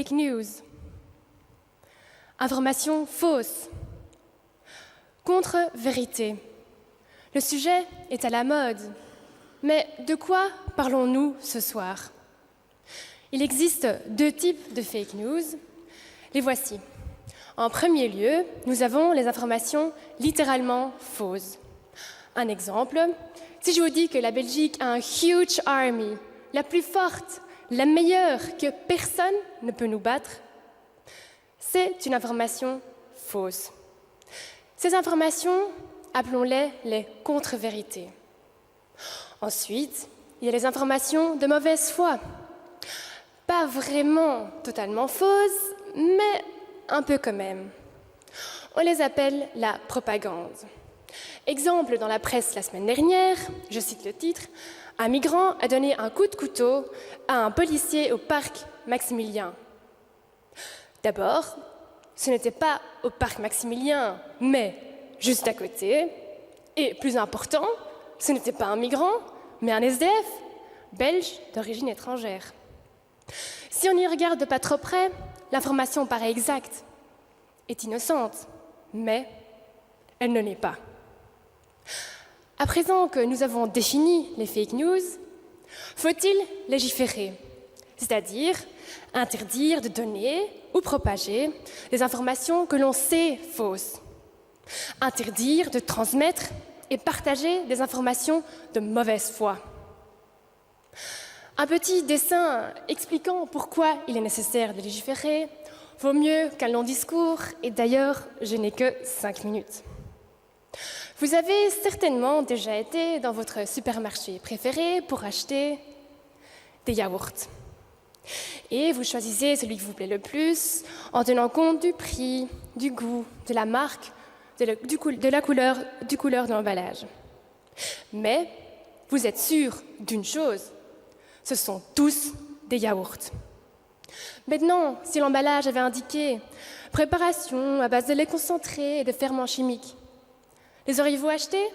Fake news. Information fausse. Contre-vérité. Le sujet est à la mode. Mais de quoi parlons-nous ce soir? Il existe deux types de fake news. Les voici. En premier lieu, nous avons les informations littéralement fausses. Un exemple, si je vous dis que la Belgique a un huge army, la plus forte, la meilleure, que personne ne peut nous battre, c'est une information fausse. Ces informations, appelons-les les contre-vérités. Ensuite, il y a les informations de mauvaise foi. Pas vraiment totalement fausses, mais un peu quand même. On les appelle la propagande. Exemple dans la presse la semaine dernière, je cite le titre, « Un migrant a donné un coup de couteau à un policier au parc Maximilien ». D'abord, ce n'était pas au parc Maximilien, mais juste à côté. Et plus important, ce n'était pas un migrant, mais un SDF, belge d'origine étrangère. Si on y regarde de pas trop près, l'information paraît exacte, est innocente, mais elle ne l'est pas. À présent que nous avons défini les fake news, faut-il légiférer, c'est-à-dire interdire de donner ou propager des informations que l'on sait fausses, interdire de transmettre et partager des informations de mauvaise foi. Un petit dessin expliquant pourquoi il est nécessaire de légiférer vaut mieux qu'un long discours, et d'ailleurs, je n'ai que 5 minutes. Vous avez certainement déjà été dans votre supermarché préféré pour acheter des yaourts. Et vous choisissez celui qui vous plaît le plus en tenant compte du prix, du goût, de la marque, de la couleur de l'emballage. Mais vous êtes sûr d'une chose, ce sont tous des yaourts. Maintenant, si l'emballage avait indiqué « préparation à base de lait concentré et de ferments chimiques », les auriez-vous achetés?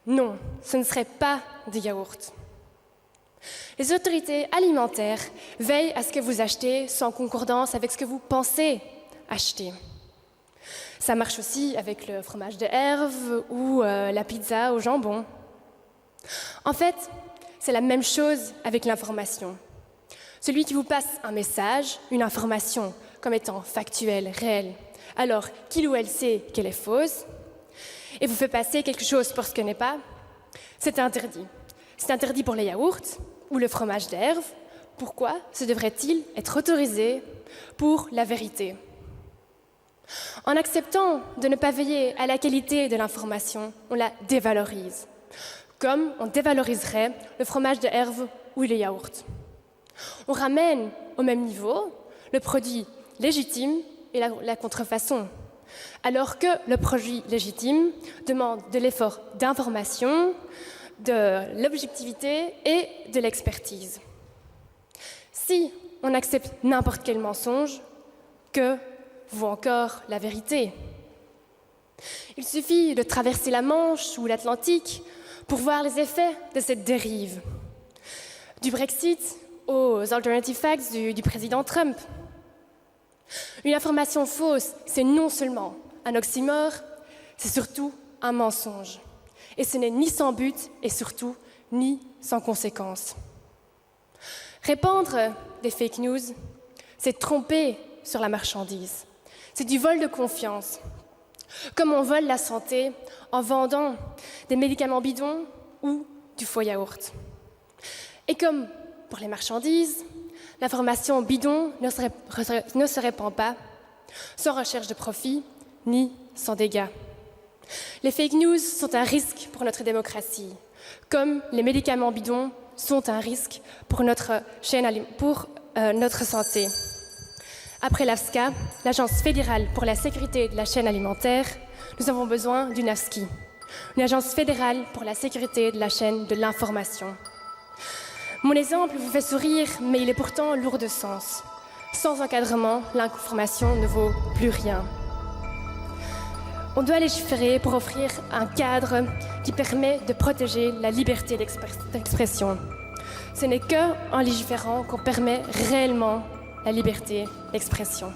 Non, ce ne seraient pas des yaourts. Les autorités alimentaires veillent à ce que vous achetez soit en concordance avec ce que vous pensez acheter. Ça marche aussi avec le fromage de Herve ou la pizza au jambon. En fait, c'est la même chose avec l'information. Celui qui vous passe un message, une information, comme étant factuelle, réelle, alors qu'il ou elle sait qu'elle est fausse, et vous fait passer quelque chose pour ce que n'est pas, c'est interdit. C'est interdit pour les yaourts ou le fromage d'Herve. Pourquoi ce devrait-il être autorisé pour la vérité? En acceptant de ne pas veiller à la qualité de l'information, on la dévalorise, comme on dévaloriserait le fromage de Herve ou les yaourts. On ramène au même niveau le produit légitime et la contrefaçon, alors que le produit légitime demande de l'effort d'information, de l'objectivité et de l'expertise. Si on accepte n'importe quel mensonge, que vaut encore la vérité? Il suffit de traverser la Manche ou l'Atlantique pour voir les effets de cette dérive. Du Brexit aux alternative facts du président Trump. Une information fausse, c'est non seulement un oxymore, c'est surtout un mensonge. Et ce n'est ni sans but et surtout ni sans conséquence. Répandre des fake news, c'est tromper sur la marchandise. C'est du vol de confiance. Comme on vole la santé en vendant des médicaments bidons ou du faux yaourt. Et comme pour les marchandises, l'information bidon ne se répand pas sans recherche de profit ni sans dégâts. Les fake news sont un risque pour notre démocratie, comme les médicaments bidons sont un risque pour notre santé. Après l'AFSCA, l'Agence fédérale pour la sécurité de la chaîne alimentaire, nous avons besoin d'une AFSCI, une agence fédérale pour la sécurité de la chaîne de l'information. Mon exemple vous fait sourire, mais il est pourtant lourd de sens. Sans encadrement, l'information ne vaut plus rien. On doit légiférer pour offrir un cadre qui permet de protéger la liberté d'expression. Ce n'est qu'en légiférant qu'on permet réellement la liberté d'expression.